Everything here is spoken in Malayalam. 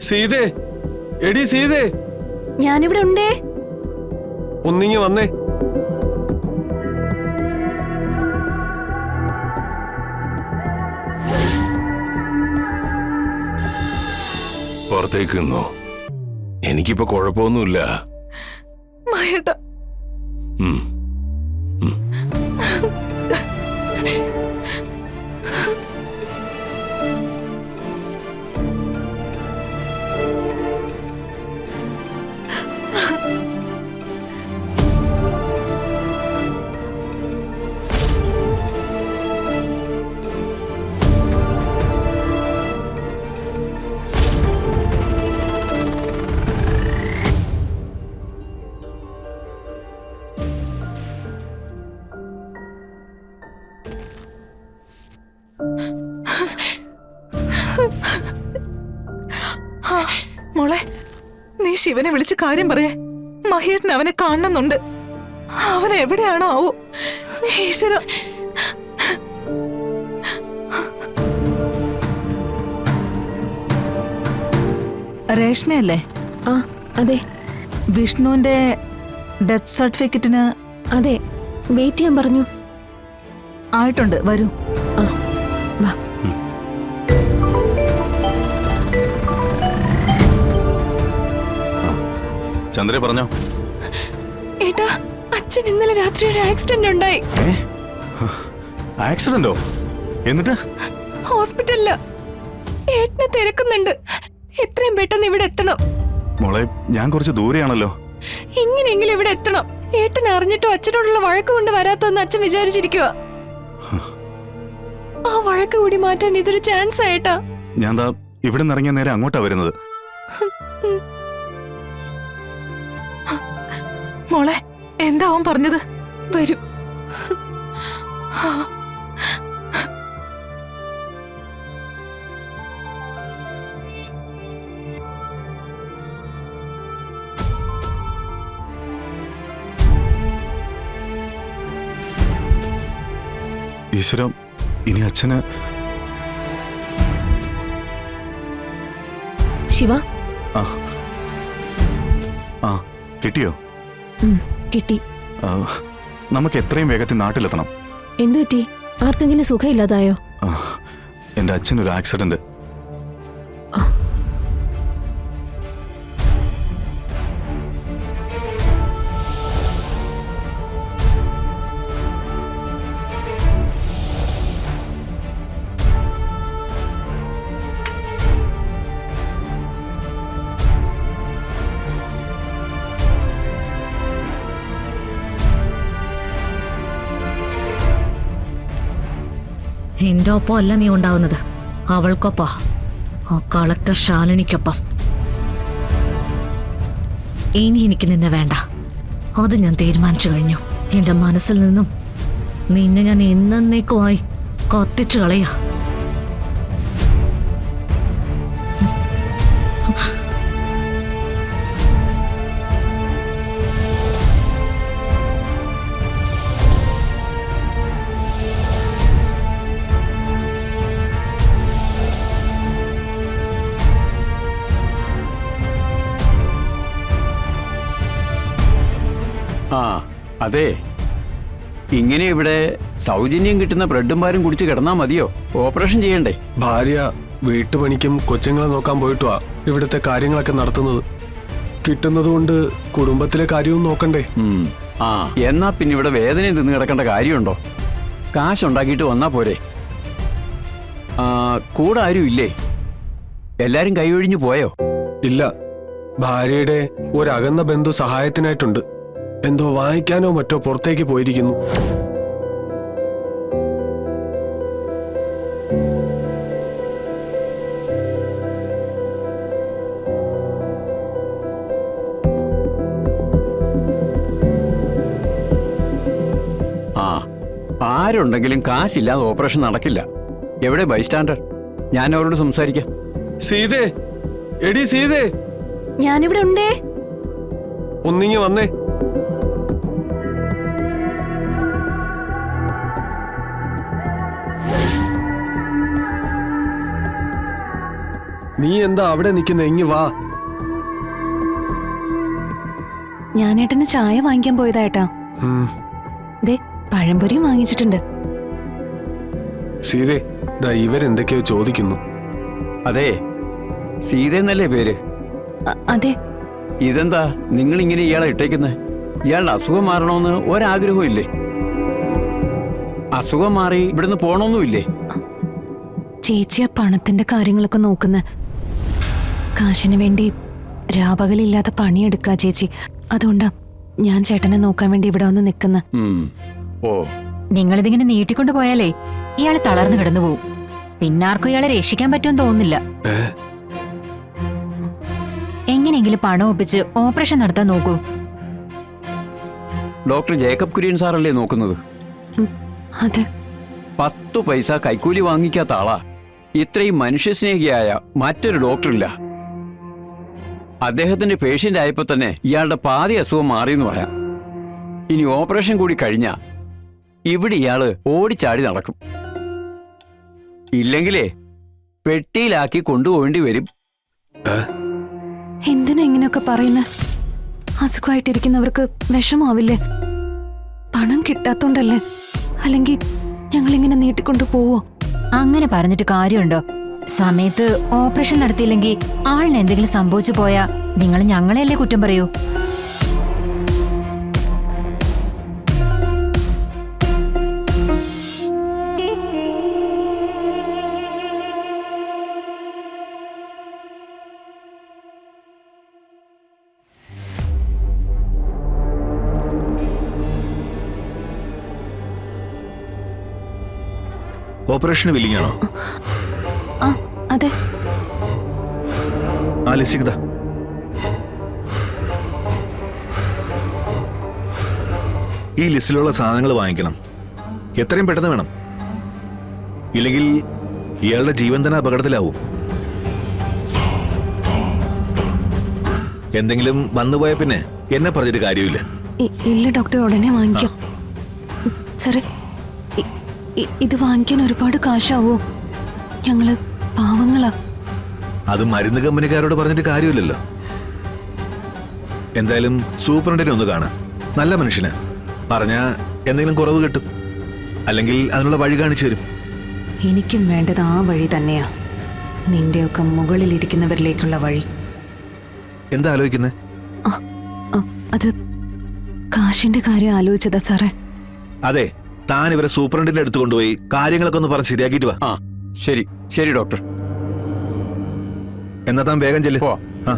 സീതേ, എടി സീതേ, ഞാനിവിടെ ഉണ്ടേ. ഒന്നിങ്ങി വന്നേ. പുറത്തേക്ക് നിന്നോ, എനിക്കിപ്പോ കുഴപ്പമൊന്നുമില്ല. മഹേട്ടാ, മോളെ, നീ ശിവനെ വിളിച്ച് കാര്യം പറയേ. മഹേട്ടൻ അവനെ കാണുന്നുണ്ട്. അവൻ എവിടെയാണോ ആവോ. ഈശ്വര, രേഷ്മയല്ലേ? ആ അതെ. വിഷ്ണുവിന്റെ ഡെത്ത് സർട്ടിഫിക്കറ്റിന് അതെ, വെയിറ്റ് ചെയ്യാൻ പറഞ്ഞു. ആയിട്ടുണ്ട്, വരൂ. ആ വാ. ചന്ദ്ര പറഞ്ഞോ. ഏട്ടാ, അച്ഛൻ ഇന്നലെ രാത്രി ഒരു ആക്സിഡന്റ് ഉണ്ടായി. ആക്സിഡന്റോ? എന്നിട്ട് ഹോസ്പിറ്റലില് ഏട്ടനെ തിരക്കുന്നുണ്ട്. എത്രയും പെട്ടെന്ന് ഇവിടെ എത്തണം. മോളെ, ഞാൻ കുറച്ച് ദൂരെയാണല്ലോ. എങ്ങനെയെങ്കിലും ഇവിടെ എത്തണം. ഏട്ടൻ അറിഞ്ഞിട്ടോ അച്ഛനോടുള്ള വഴക്ക് കൊണ്ട് വരാത്തെന്ന് അച്ഛൻ വിചാരിച്ചിരിക്കുക. ആ വഴക്ക് കൂടി മാറ്റാൻ ഇതൊരു ചാൻസ് ആയിട്ടാ. ഞാൻ ദാ ഇവിടെ നിന്ന് ഇറങ്ങിയ നേരെ അങ്ങോട്ടാ വരുന്നത്. മോളെ, എന്താ അവൻ പറഞ്ഞത്? വരും. ഈശ്വരം, ഇനി അച്ഛന് ശിവ. ആ കിട്ടിയോ? കിട്ടി. നമുക്ക് എത്രയും വേഗത്തിൽ നാട്ടിലെത്തണം. എന്തു പറ്റി? ആർക്കെങ്കിലും സുഖമില്ലാതായോ? എന്റെ അച്ഛനൊരു ആക്സിഡന്റ്. എന്റെ ഒപ്പം അല്ല നീ ഉണ്ടാവുന്നത്, അവൾക്കൊപ്പാ. ആ കളക്ടർ ശാലിനിക്കൊപ്പം. ഇനി എനിക്ക് നിന്നെ വേണ്ട. അത് ഞാൻ തീരുമാനിച്ചു കഴിഞ്ഞു. എന്റെ മനസ്സിൽ നിന്നും നിന്നെ ഞാൻ എന്നേക്കുമായി കത്തിച്ചു കളയാ. ആ അതെ, ഇങ്ങനെ ഇവിടെ സൗജന്യം കിട്ടുന്ന ബ്രെഡും പാലും കുടിച്ച് കിടന്നാ മതിയോ? ഓപ്പറേഷൻ ചെയ്യണ്ടേ? ഭാര്യ വീട്ടുപണിക്കും കൊച്ചുങ്ങളെ നോക്കാൻ പോയിട്ടുവാ ഇവിടുത്തെ കാര്യങ്ങളൊക്കെ നടത്തുന്നത്. കിട്ടുന്നതുകൊണ്ട് കുടുംബത്തിലെ കാര്യവും നോക്കണ്ടേ? ആ എന്നാ പിന്നെ ഇവിടെ വേദനയും തിന്ന് കിടക്കേണ്ട കാര്യമുണ്ടോ? കാശുണ്ടാക്കിയിട്ട് വന്നാ പോരെ. കൂടെ ആരും ഇല്ലേ? എല്ലാരും കൈയൊഴിഞ്ഞു പോയോ? ഇല്ല, ഭാര്യയുടെ ഒരകന്ന ബന്ധു സഹായത്തിനായിട്ടുണ്ട്. എന്തോ വാങ്ങിക്കാനോ മറ്റോ പുറത്തേക്ക് പോയിരിക്കുന്നു. ആരുണ്ടെങ്കിലും കാശില്ലാതെ ഓപ്പറേഷൻ നടക്കില്ല. എവിടെ ബൈസ്റ്റാൻഡർ? ഞാൻ അവരോട് സംസാരിക്കാം. സീതേ, എടി സീതേ, ഞാനിവിടെ ഉണ്ടേ. ഒന്നിങ്ങി വന്നേ. നീ എന്താ അവിടെ നിൽക്കുന്ന? ഇങ്ങി വാ. ഞാനേട്ടന് ചായ വാങ്ങിക്കാൻ പോയതായിട്ടാ. ഉം. ദേ പഴംപൊരിയും വാങ്ങിച്ചിട്ടുണ്ട്. സീതേ, ദാ ഇവരെന്തൊക്കെയോ ചോദിക്കുന്നു. അതെ, സീത എന്നല്ലേ പേര്? അതെ. ഇതെന്താ നിങ്ങൾ ഇങ്ങനെ ഇയാളെ ഇട്ടേക്കുന്നത്? ഇയാളുടെ അസുഖം മാറണമെന്ന് ഒരാഗ്രഹവും ഇല്ലേ? അസുഖം മാറി ഇവിടുന്ന് പോണൊന്നുമില്ലേ? ചേച്ചി ആ പണത്തിന്റെ കാര്യങ്ങളൊക്കെ നോക്കുന്ന. കാശിന് വേണ്ടി രാപകലില്ലാതെ പണിയെടുക്കാ ചേച്ചി. അതുകൊണ്ടാ ഞാൻ ചേട്ടനെ നോക്കാൻ വേണ്ടി ഇവിടെ വന്ന് നിൽക്കുന്ന. ഓ, നിങ്ങളിതിങ്ങനെ നീട്ടിക്കൊണ്ടു പോയാലേ ഇയാള് തളർന്നു കിടന്നു പോവും. പിന്നാർക്കും ഇയാളെ രക്ഷിക്കാൻ പറ്റുമെന്ന് തോന്നുന്നില്ല. എങ്ങനെയെങ്കിലും പണം ഒപ്പിച്ച് ഓപ്പറേഷൻ നടത്താൻ നോക്കൂ. ഡോക്ടർ ജേക്കബ് കുര്യൻ സാറല്ലേ നോക്കുന്നത്? അതെ. 10 പൈസ കൈക്കൂലി വാങ്ങിക്കാത്ത ആളാ. ഇത്രയും മനുഷ്യസ്നേഹിയായ മറ്റൊരു ഡോക്ടറില്ല. അദ്ദേഹത്തിന്റെ പേഷ്യന്റ് ആയപ്പോ തന്നെ ഇയാളുടെ പാതി അസുഖം മാറിയെന്ന് പറയാം. ഇനി ഓപ്പറേഷൻ കൂടി കഴിഞ്ഞാ ഇവിടെ ഇയാള് ഓടിച്ചാടി നടക്കും. ഇല്ലെങ്കിലേ പെട്ടിയിലാക്കി കൊണ്ടുപോകേണ്ടി വരും. എന്തിനാ ഇങ്ങനെയൊക്കെ പറയുന്നത്? അസുഖമായിട്ടിരിക്കുന്നവർക്ക് വിഷമാവില്ലേ? പണം കിട്ടാത്തോണ്ടല്ലേ? അല്ലെങ്കിൽ ഞങ്ങളിങ്ങനെ നീട്ടിക്കൊണ്ടു പോവോ? അങ്ങനെ പറഞ്ഞിട്ട് കാര്യമുണ്ടോ? സമയത്ത് ഓപ്പറേഷൻ നടത്തിയില്ലെങ്കിൽ ആളിന് എന്തെങ്കിലും സംഭവിച്ചു പോയാ നിങ്ങൾ ഞങ്ങളെയല്ലേ കുറ്റം പറയൂ? ഓപ്പറേഷന് വില്ലിംഗ് ആണോ? ആ അതെ. ആ ലിസ്റ്റിംഗ് ദാ. ഈ ലിസ്റ്റിലുള്ള സാധനങ്ങൾ വാങ്ങിക്കണം. എത്രയും പെട്ടെന്ന് വേണം. ഇല്ലെങ്കിൽ ഇയാളുടെ ജീവൻ തന്നെ അപകടത്തിലാവും. എന്തെങ്കിലും വന്നുപോയ പിന്നെ എന്നെ പറഞ്ഞിട്ട് കാര്യമില്ല. ഇല്ല ഡോക്ടർ, ഉടനെ വാങ്ങിക്കാം. സാറേ, ഇത് വാങ്ങിക്കാൻ ഒരുപാട് കാശാവോ? ഞങ്ങള് പാവങ്ങളാ. അത് മരുന്ന് കമ്പനിക്കാരോട് പറഞ്ഞിട്ട് കാര്യമില്ലല്ലോ. എന്തായാലും സൂപ്രണ്ടിനെ ഒന്ന് കാണാം. നല്ല മനുഷ്യന് പറഞ്ഞാ എന്തെങ്കിലും കുറവ് കിട്ടും. അല്ലെങ്കിൽ അതിനുള്ള വഴി കാണിച്ചു തരും. എനിക്കും വേണ്ടത് ആ വഴി തന്നെയാ. നിന്റെയൊക്കെ മുകളിലിരിക്കുന്നവരിലേക്കുള്ള വഴി. എന്താ ആലോചിക്കുന്നേ? അത് കാശിന്റെ കാര്യം ആലോചിച്ചതാ സാറേ. അതെ, താൻ ഇവരെ സൂപ്രണ്ടിന്റെ അടുത്ത് കൊണ്ടുപോയി കാര്യങ്ങളൊക്കെ ഒന്ന് പറഞ്ഞ് ശരിയാക്കിയിട്ട് വാ. ശരി ശരി ഡോക്ടർ. എന്നാ താൻ വേഗം ചെല്ലു. പോ. ആ